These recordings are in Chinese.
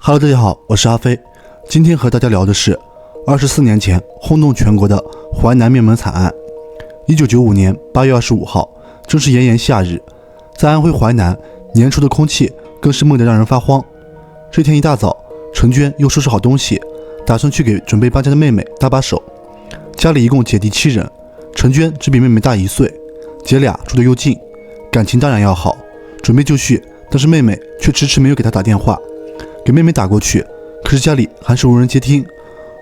Hello， 大家好，我是阿飞。今天和大家聊的是24年前轰动全国的淮南灭门惨案。1995年8月25号，正是炎炎夏日，在安徽淮南，年初的空气更是闷得让人发慌。这天一大早，陈娟又收拾好东西，打算去给准备搬家的妹妹搭把手。家里一共姐弟7人，陈娟只比妹妹大1岁，姐俩住得又近，感情当然要好，准备就绪，但是妹妹却迟迟没有给她打电话。给妹妹打过去，可是家里还是无人接听。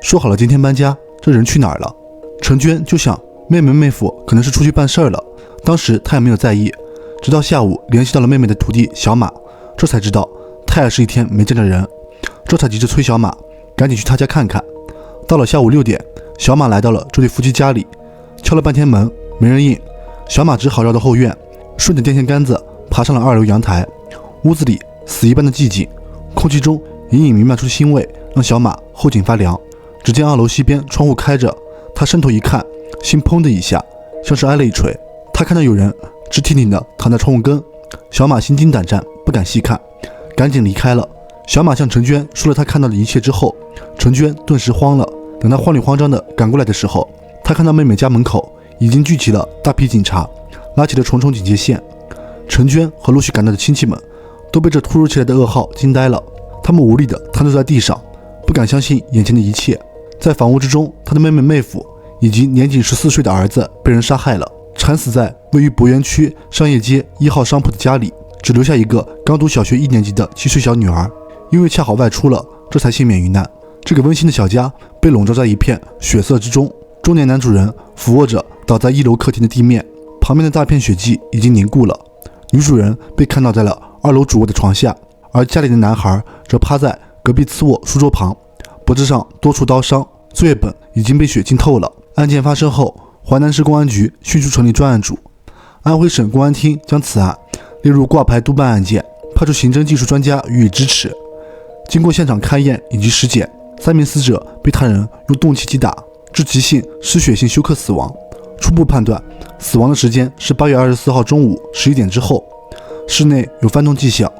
说好了今天搬家，这人去哪儿了？陈娟就想妹夫可能是出去办事儿了，当时她也没有在意，直到下午联系到了妹妹的徒弟小马，这才知道他也是一天没见着人，这才急着催小马赶紧去他家看看。到了下午6点，小马来到了这对夫妻家里，敲了半天门没人应，小马只好绕到后院，顺着电线杆子爬上了2楼阳台。屋子里死一般的寂静，空气中隐隐弥漫出腥味，让小马后颈发凉。只见2楼西边窗户开着，他伸头一看，心砰的一下，像是挨了一锤。他看到有人直挺挺的躺在窗户根，小马心惊胆战，不敢细看，赶紧离开了。小马向陈娟说了他看到的一切之后，陈娟顿时慌了。等他慌里慌张的赶过来的时候，他看到妹妹家门口已经聚集了大批警察，拉起了重重警戒线。陈娟和陆续赶到的亲戚们都被这突如其来的噩耗惊呆了，他们无力地瘫坐在地上，不敢相信眼前的一切。在房屋之中，他的妹夫以及年仅14岁的儿子被人杀害了，惨死在位于博园区商业街1号商铺的家里，只留下一个刚读小学1年级的7岁小女儿，因为恰好外出了，这才幸免于难。这个温馨的小家被笼罩在一片血色之中，中年男主人俯卧着倒在1楼客厅的地面，旁边的大片血迹已经凝固了。女主人被看到在了2楼主卧的床下，而家里的男孩则趴在隔壁次卧书桌旁，脖子上多处刀伤，作业本已经被血浸透了。案件发生后，淮南市公安局迅速成立专案组，安徽省公安厅将此案列入挂牌督办案件，派出刑侦技术专家予以支持。经过现场勘验以及尸检，3名死者被他人用钝器击打，致急性失血性休克死亡。初步判断，死亡的时间是8月24号中午11点之后，室内有翻动迹象，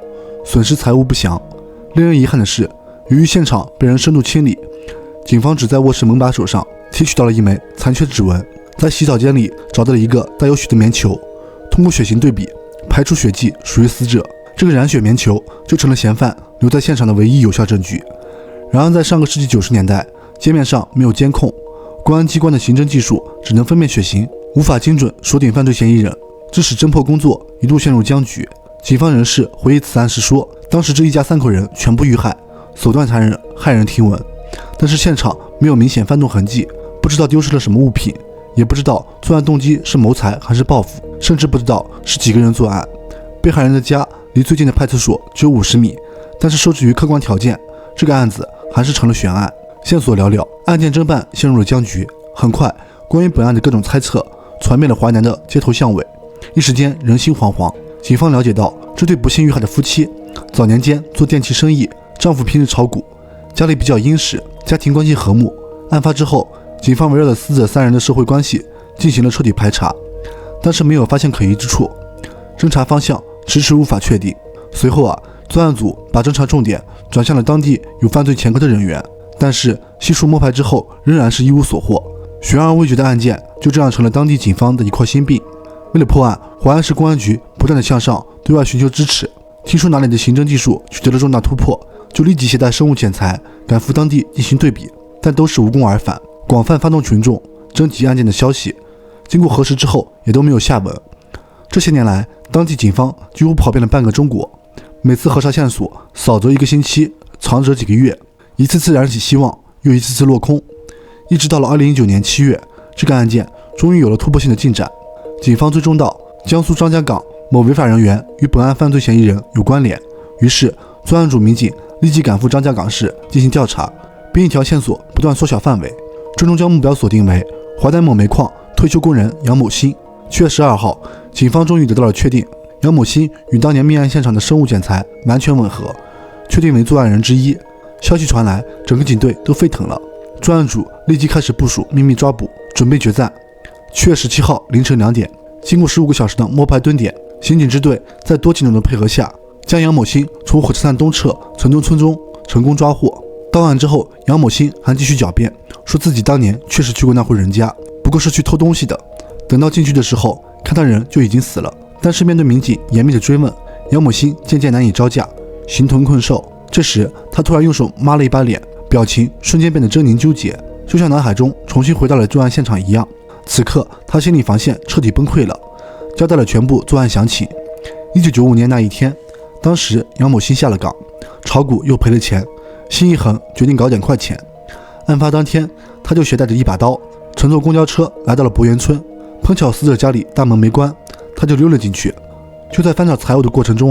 损失财物不详。令人遗憾的是，由于现场被人深度清理，警方只在卧室门把手上提取到了一枚残缺指纹，在洗澡间里找到了一个带有血的棉球，通过血型对比，排除血迹属于死者，这个染血棉球就成了嫌犯留在现场的唯一有效证据。然而在上个世纪90年代，街面上没有监控，公安机关的刑侦技术只能分辨血型，无法精准锁定犯罪嫌疑人，致使侦破工作一度陷入僵局。警方人士回忆此案时说，当时这一家3口人全部遇害，手段残忍，骇人听闻，但是现场没有明显翻动痕迹，不知道丢失了什么物品，也不知道作案动机是谋财还是报复，甚至不知道是几个人作案。被害人的家离最近的派出所只有50米，但是受制于客观条件，这个案子还是成了悬案。线索寥寥，案件侦办陷入了僵局。很快，关于本案的各种猜测传遍了淮南的街头巷尾，一时间人心惶惶。警方了解到，这对不幸遇害的夫妻早年间做电器生意，丈夫平日炒股，家里比较殷实，家庭关系和睦。案发之后，警方围绕着死者3人的社会关系进行了彻底排查，但是没有发现可疑之处，侦查方向迟迟无法确定。随后专案组把侦查重点转向了当地有犯罪前科的人员，但是悉数摸排之后，仍然是一无所获。悬而未决的案件就这样成了当地警方的一块心病。为了破案，淮安市公安局不断地向上对外寻求支持。听说哪里的刑侦技术取得了重大突破，就立即携带生物检材赶赴当地进行对比，但都是无功而返。广泛发动群众征集案件的消息，经过核实之后也都没有下文。这些年来，当地警方几乎跑遍了半个中国，每次核查线索少则1个星期，长则几个月，一次次燃起希望，又一次次落空。一直到了2019年7月，这个案件终于有了突破性的进展。警方追踪到江苏张家港某违法人员与本案犯罪嫌疑人有关联，于是专案组民警立即赶赴张家港市进行调查，并一条线索不断缩小范围，最终将目标锁定为淮南某煤矿退休工人杨某新。7月12号，警方终于得到了确定，杨某新与当年命案现场的生物检材完全吻合，确定为作案人之一。消息传来，整个警队都沸腾了，专案组立即开始部署秘密抓捕，准备决战。7月17号凌晨2点，经过15个小时的摸排蹲点，刑警支队在多警种的配合下，将杨某新从火车站东侧城东村中成功抓获。到案之后，杨某新还继续狡辩，说自己当年确实去过那户人家，不过是去偷东西的。等到进去的时候，看到人就已经死了。但是面对民警严密的追问，杨某新渐渐难以招架，形同困兽。这时他突然用手抹了一把脸，表情瞬间变得狰狞纠结，就像脑海中重新回到了作案现场一样。此刻他心理防线彻底崩溃了，交代了全部作案详情。1995年那一天，当时杨某新下了岗，炒股又赔了钱，心一横，决定搞点快钱。案发当天，他就携带着一把刀，乘坐公交车来到了博源村。碰巧死者家里大门没关，他就溜了进去。就在翻找财物的过程中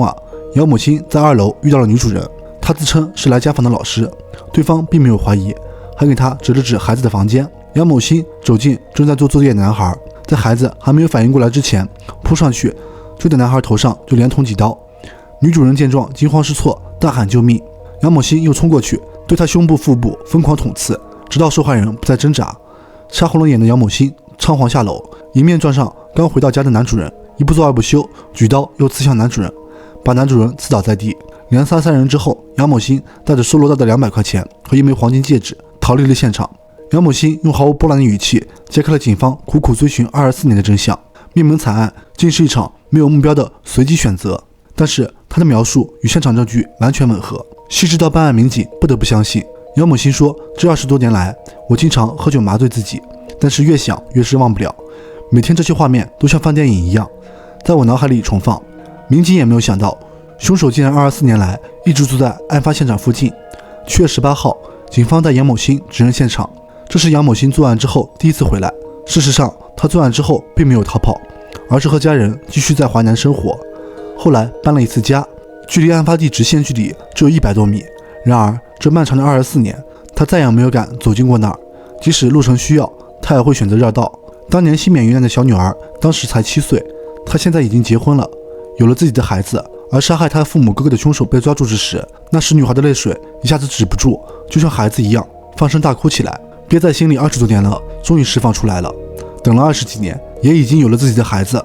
杨某新在2楼遇到了女主人，她自称是来家访的老师，对方并没有怀疑，还给他指了指孩子的房间。杨某新走进正在做作业的男孩，在孩子还没有反应过来之前扑上去，追在男孩头上就连捅几刀。女主人见状惊慌失措，大喊救命。杨某新又冲过去，对他胸部腹部疯狂捅刺，直到受害人不再挣扎。杀红了眼的杨某新仓皇下楼，迎面撞上刚回到家的男主人，一不做二不休，举刀又刺向男主人，把男主人刺倒在地。连杀3人之后，杨某新带着收罗到的200块钱和一枚黄金戒指逃离了现场。杨某新用毫无波澜的语气揭开了警方苦苦追寻24年的真相。灭门惨案竟是一场没有目标的随机选择，但是他的描述与现场证据完全吻合。细致到办案民警不得不相信。杨某新说，这20多年来，我经常喝酒麻醉自己，但是越想越是忘不了，每天这些画面都像放电影一样在我脑海里重放。民警也没有想到，凶手竟然24年来一直住在案发现场附近。7月18号，警方带杨某新指认现场，这是杨某新作案之后第一次回来。事实上，他作案之后并没有逃跑，而是和家人继续在淮南生活。后来搬了一次家，距离案发地直线距离只有100多米。然而这漫长的24年，他再也没有敢走进过那儿，即使路程需要，他也会选择绕道。当年幸免于难的小女儿当时才7岁，她现在已经结婚了，有了自己的孩子。而杀害她父母哥哥的凶手被抓住之时，那时女孩的泪水一下子止不住，就像孩子一样放声大哭起来，憋在心里20多年了，终于释放出来了。等了20几年，也已经有了自己的孩子。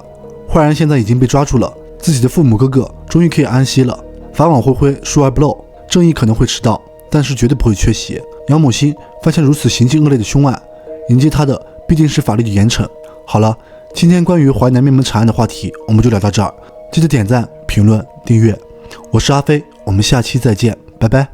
坏人现在已经被抓住了，自己的父母哥哥终于可以安息了。法网恢恢，疏而不漏，正义可能会迟到，但是绝对不会缺席。杨某新发现如此行径恶劣的凶案，迎接他的必定是法律的严惩。好了，今天关于淮南灭门惨案的话题我们就聊到这儿，记得点赞、评论、订阅。我是阿飞，我们下期再见，拜拜。